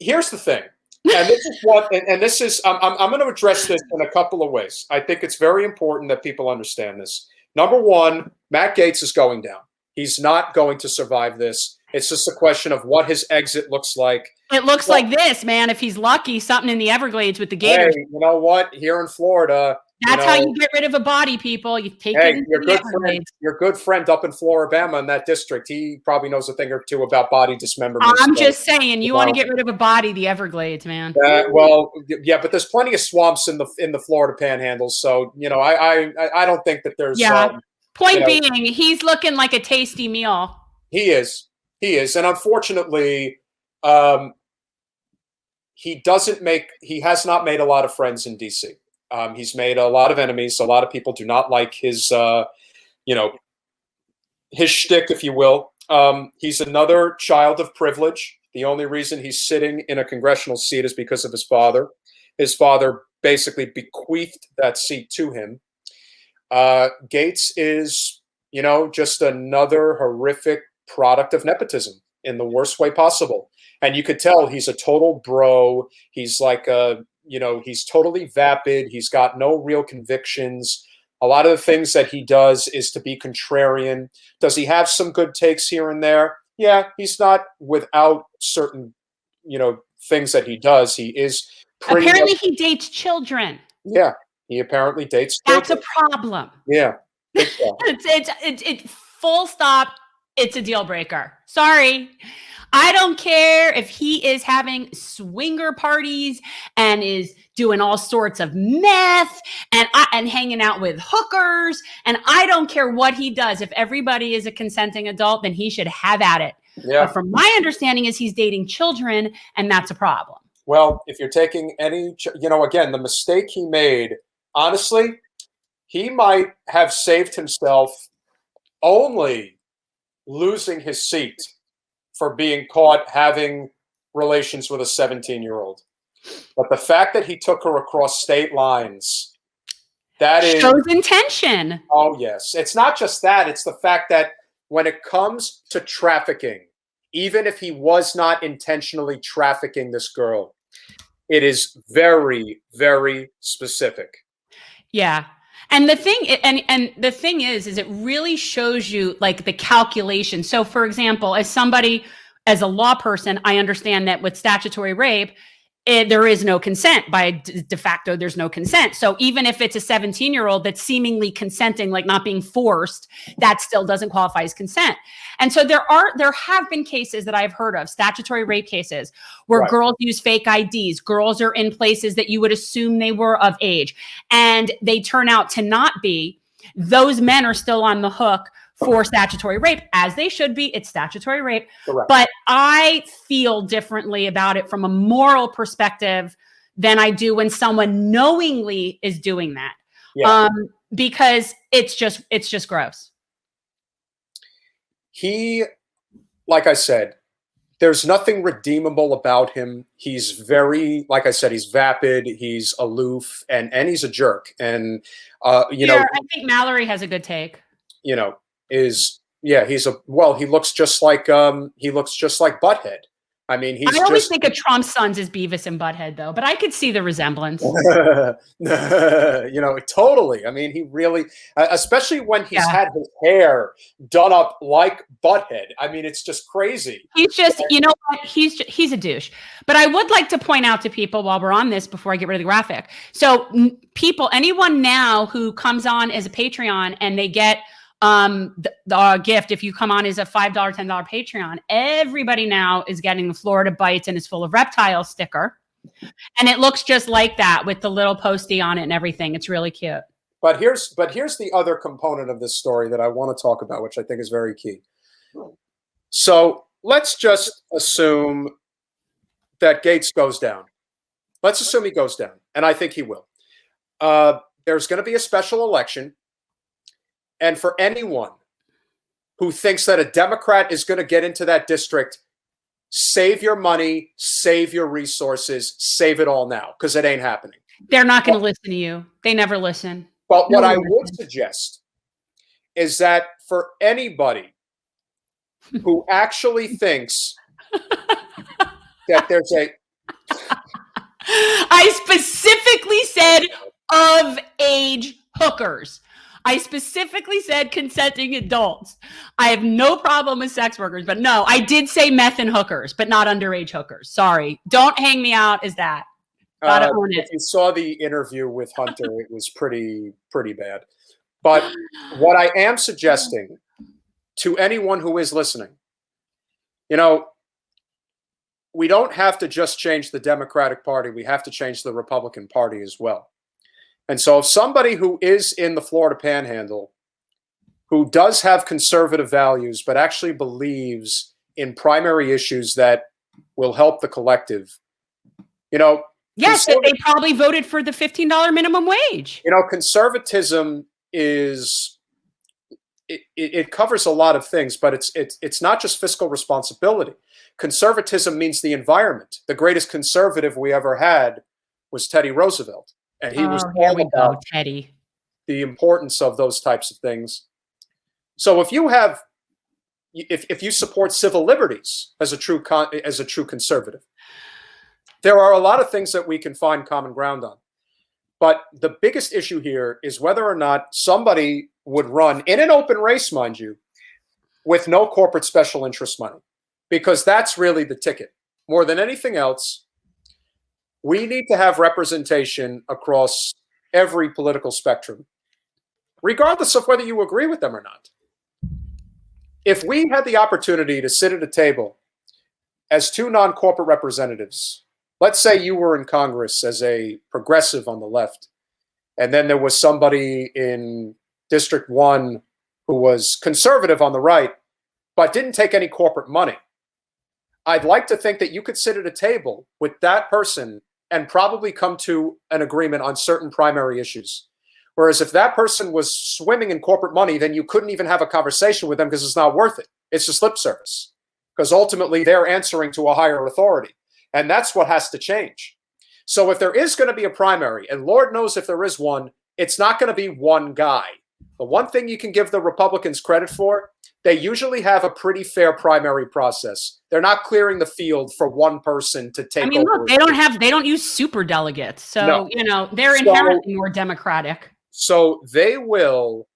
here's the thing, and this is what, and this is, I'm going to address this in a couple of ways. I think it's very important that people understand this. Number one, Matt Gaetz is going down. He's not going to survive this. It's just a question of what his exit looks like. It looks like this, man. If he's lucky, something in the Everglades with the gators. Hey, you know what? Here in Florida, that's how you get rid of a body, people. You take it into the Everglades. Your good friend up in Floribama in that district, he probably knows a thing or two about body dismemberment. I'm just saying, you want to get rid of a body, the Everglades, man. Well, yeah, but there's plenty of swamps in the Florida Panhandle, so I don't think that there's. Yeah. Point being, he's looking like a tasty meal. He is, and unfortunately, he has not made a lot of friends in DC. He's made a lot of enemies. A lot of people do not like his, his shtick, if you will. He's another child of privilege. The only reason he's sitting in a congressional seat is because of his father. His father basically bequeathed that seat to him. Gaetz is, just another horrific product of nepotism in the worst way possible. And you could tell he's a total bro. He's like he's totally vapid. He's got no real convictions. A lot of the things that he does is to be contrarian. Does he have some good takes here and there? Yeah, he's not without certain, things that he does. He is apparently he dates children. Yeah, he apparently dates children. That's a problem. Yeah. It's full stop. It's a deal breaker. Sorry. I don't care if he is having swinger parties and is doing all sorts of meth and hanging out with hookers. And I don't care what he does. If everybody is a consenting adult, then he should have at it. Yeah. But from my understanding is he's dating children, and that's a problem. Well, if you're taking any, again, the mistake he made, honestly, he might have saved himself only losing his seat for being caught having relations with a 17-year-old. But the fact that he took her across state lines, that shows intention. Oh, yes. It's not just that. It's the fact that when it comes to trafficking, even if he was not intentionally trafficking this girl, it is very, very specific. Yeah. And the thing, and the thing is it really shows you like the calculation. So for example, as a law person, I understand that with statutory rape, there is no consent. By de facto, there's no consent. So even if it's a 17-year-old that's seemingly consenting, like not being forced, that still doesn't qualify as consent. And so there have been cases that I've heard of, statutory rape cases, where girls use fake IDs. Girls are in places that you would assume they were of age, and they turn out to not be. Those men are still on the hook for statutory rape, as they should be. It's statutory rape. Correct. But I feel differently about it from a moral perspective than I do when someone knowingly is doing that. Yeah. Because it's just gross. He, like I said, there's nothing redeemable about him. He's very, like I said, he's vapid, he's aloof, and he's a jerk. And I think Mallory has a good take. He looks just like Butthead. I mean, I always think of Trump's sons as Beavis and Butthead, though, but I could see the resemblance. Totally. I mean, he really, especially when he's had his hair done up like Butthead. I mean, it's just crazy. He's just, you know what? He's a douche. But I would like to point out to people while we're on this, before I get rid of the graphic. So anyone now who comes on as a Patreon and they get the gift, if you come on as a $5, $10 Patreon, everybody now is getting the Florida Bites and it's full of reptile sticker. And it looks just like that with the little postie on it and everything. It's really cute. But here's the other component of this story that I want to talk about, which I think is very key. So let's just assume that Gaetz goes down. Let's assume he goes down, and I think he will. There's going to be a special election. And for anyone who thinks that a Democrat is going to get into that district, save your money, save your resources, save it all now, because it ain't happening. They're not going to listen to you. They never listen. But what I would suggest is that for anybody who actually thinks that I specifically said of age hookers. I specifically said consenting adults. I have no problem with sex workers, but no, I did say meth and hookers, but not underage hookers. Sorry. Don't hang me out as that. Gotta own it. If you saw the interview with Hunter, it was pretty bad. But what I am suggesting to anyone who is listening, we don't have to just change the Democratic Party. We have to change the Republican Party as well. And so if somebody who is in the Florida Panhandle, who does have conservative values, but actually believes in primary issues that will help the collective, yes, they probably voted for the $15 minimum wage. Conservatism is, it covers a lot of things, but it's not just fiscal responsibility. Conservatism means the environment. The greatest conservative we ever had was Teddy Roosevelt. And he was all about Teddy. The importance of those types of things. So if you support civil liberties as a true conservative, there are a lot of things that we can find common ground on. But the biggest issue here is whether or not somebody would run in an open race, mind you, with no corporate special interest money, because that's really the ticket. More than anything else, we need to have representation across every political spectrum, regardless of whether you agree with them or not. If we had the opportunity to sit at a table as two non-corporate representatives, let's say you were in Congress as a progressive on the left, and then there was somebody in District 1 who was conservative on the right, but didn't take any corporate money. I'd like to think that you could sit at a table with that person and probably come to an agreement on certain primary issues. Whereas if that person was swimming in corporate money, then you couldn't even have a conversation with them because it's not worth it. It's just lip service. Because ultimately they're answering to a higher authority. And that's what has to change. So if there is going to be a primary, and Lord knows if there is one, it's not going to be one guy. The one thing you can give the Republicans credit for, they usually have a pretty fair primary process. They're not clearing the field for one person to take over. Look, they don't use super delegates. So, no. They're inherently more democratic. So they will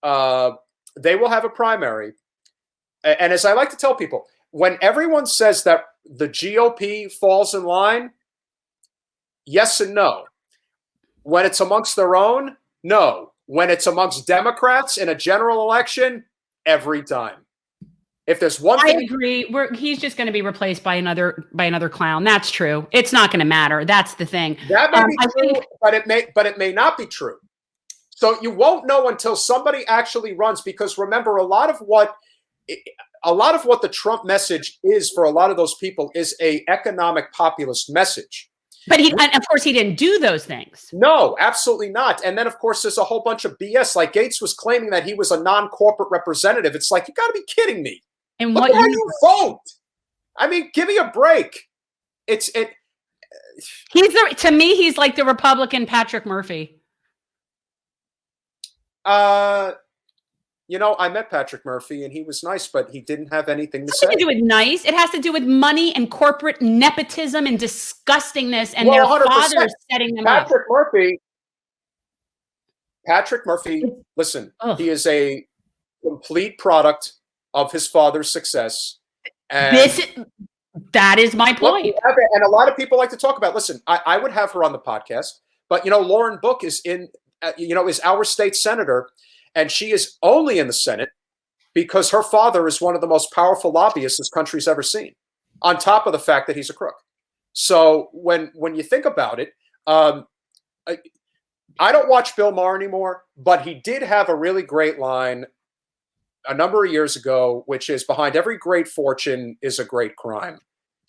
have a primary. And as I like to tell people, when everyone says that the GOP falls in line, yes and no. When it's amongst their own, no. When it's amongst Democrats in a general election, every time. If there's one thing, I agree. He's just going to be replaced by another clown. That's true. It's not going to matter. That's the thing. That may be true, but it may not be true. So you won't know until somebody actually runs, because remember, a lot of what the Trump message is for a lot of those people is a economic populist message. But of course, he didn't do those things. No, absolutely not. And then, of course, there's a whole bunch of BS. Like Gaetz was claiming that he was a non-corporate representative. It's like, you got to be kidding me. And look how you vote. I mean, give me a break. To me, he's like the Republican Patrick Murphy. I met Patrick Murphy, and he was nice, but he didn't have anything to say. It has to do with nice. It has to do with money and corporate nepotism and disgustingness, and their 100%. Fathers setting them up. Patrick Murphy, listen, he is a complete product of his father's success. And that is my point. And a lot of people like to talk about, listen, I would have her on the podcast, but, Lauren Book is is our state senator. And she is only in the Senate because her father is one of the most powerful lobbyists this country's ever seen, on top of the fact that he's a crook. So when you think about it, I don't watch Bill Maher anymore, but he did have a really great line a number of years ago, which is, behind every great fortune is a great crime.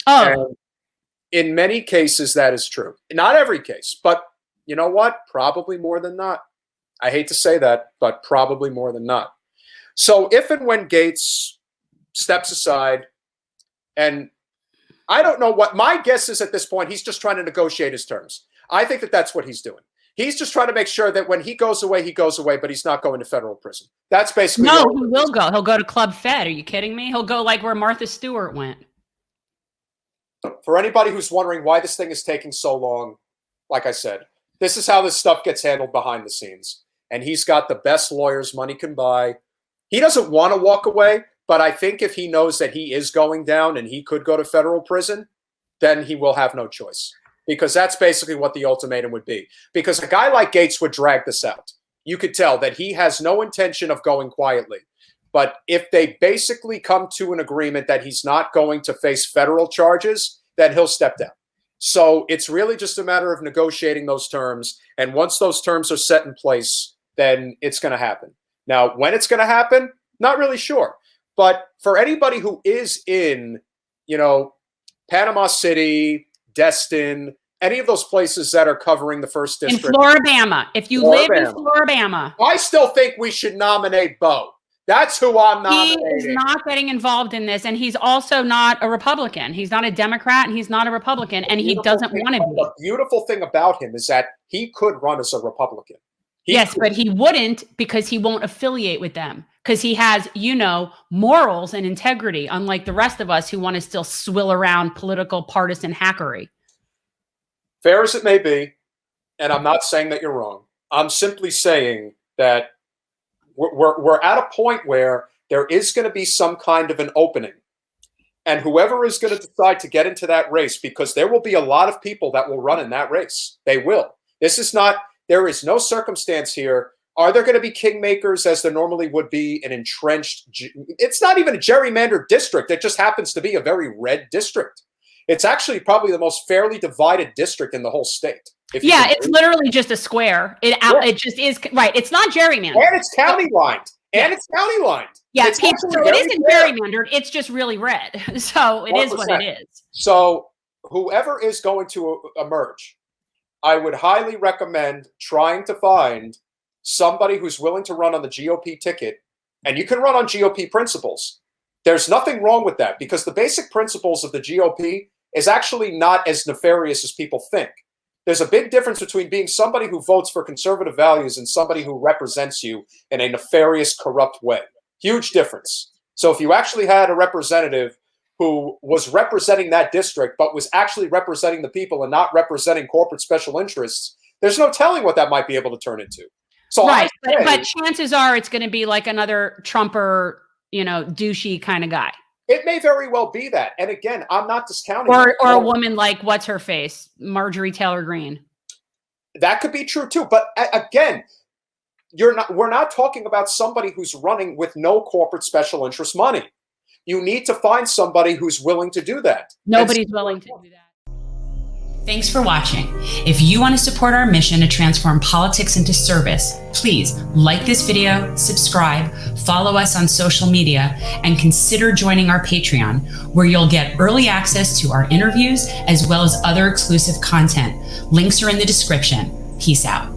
Oh. And in many cases, that is true. Not every case, but you know what? Probably more than not. I hate to say that, but probably more than not. So if and when Gaetz steps aside, and I don't know what my guess is at this point, he's just trying to negotiate his terms. I think that that's what he's doing. He's just trying to make sure that when he goes away, but he's not going to federal prison. That's basically. No, he will go. He'll go to Club Fed. Are you kidding me? He'll go like where Martha Stewart went. For anybody who's wondering why this thing is taking so long, like I said, this is how this stuff gets handled behind the scenes. And he's got the best lawyers money can buy. He doesn't want to walk away, but I think if he knows that he is going down and he could go to federal prison, then he will have no choice. Because that's basically what the ultimatum would be. Because a guy like Gaetz would drag this out. You could tell that he has no intention of going quietly. But if they basically come to an agreement that he's not going to face federal charges, then he'll step down. So it's really just a matter of negotiating those terms. And once those terms are set in place, then it's going to happen. Now, when it's going to happen, not really sure. But for anybody who is in, Panama City, Destin, any of those places that are covering the first district. In Floribama. If you live in Floribama. I still think we should nominate Bo. That's who I'm nominating. He is not getting involved in this, and he's also not a Republican. He's not a Democrat, and he's not a Republican, and he doesn't want to be. The beautiful thing about him is that he could run as a Republican. Yes, but he wouldn't because he won't affiliate with them because he has, morals and integrity, unlike the rest of us who want to still swill around political partisan hackery. Fair as it may be, and I'm not saying that you're wrong. I'm simply saying that we're at a point where there is going to be some kind of an opening. And whoever is going to decide to get into that race, because there will be a lot of people that will run in that race. They will. There is no circumstance here. Are there going to be kingmakers as there normally would be an entrenched? It's not even a gerrymandered district. It just happens to be a very red district. It's actually probably the most fairly divided district in the whole state. It's literally just a square. It just is, right. It's not gerrymandered. And it's county lined. Yeah, it isn't gerrymandered. It's just really red. So it 100%. Is what it is. So whoever is going to emerge, I would highly recommend trying to find somebody who's willing to run on the GOP ticket. And you can run on GOP principles. There's nothing wrong with that because the basic principles of the GOP is actually not as nefarious as people think. There's a big difference between being somebody who votes for conservative values and somebody who represents you in a nefarious, corrupt way. Huge difference. So if you actually had a representative who was representing that district, but was actually representing the people and not representing corporate special interests, there's no telling what that might be able to turn into. So right, but chances are it's going to be like another Trumper, douchey kind of guy. It may very well be that. And again, I'm not discounting or a woman like what's her face, Marjorie Taylor Greene. That could be true too. But again, we're not talking about somebody who's running with no corporate special interest money. You need to find somebody who's willing to do that. Nobody's willing to do that. Thanks for watching. If you want to support our mission to transform politics into service, please like this video, subscribe, follow us on social media, and consider joining our Patreon, where you'll get early access to our interviews as well as other exclusive content. Links are in the description. Peace out.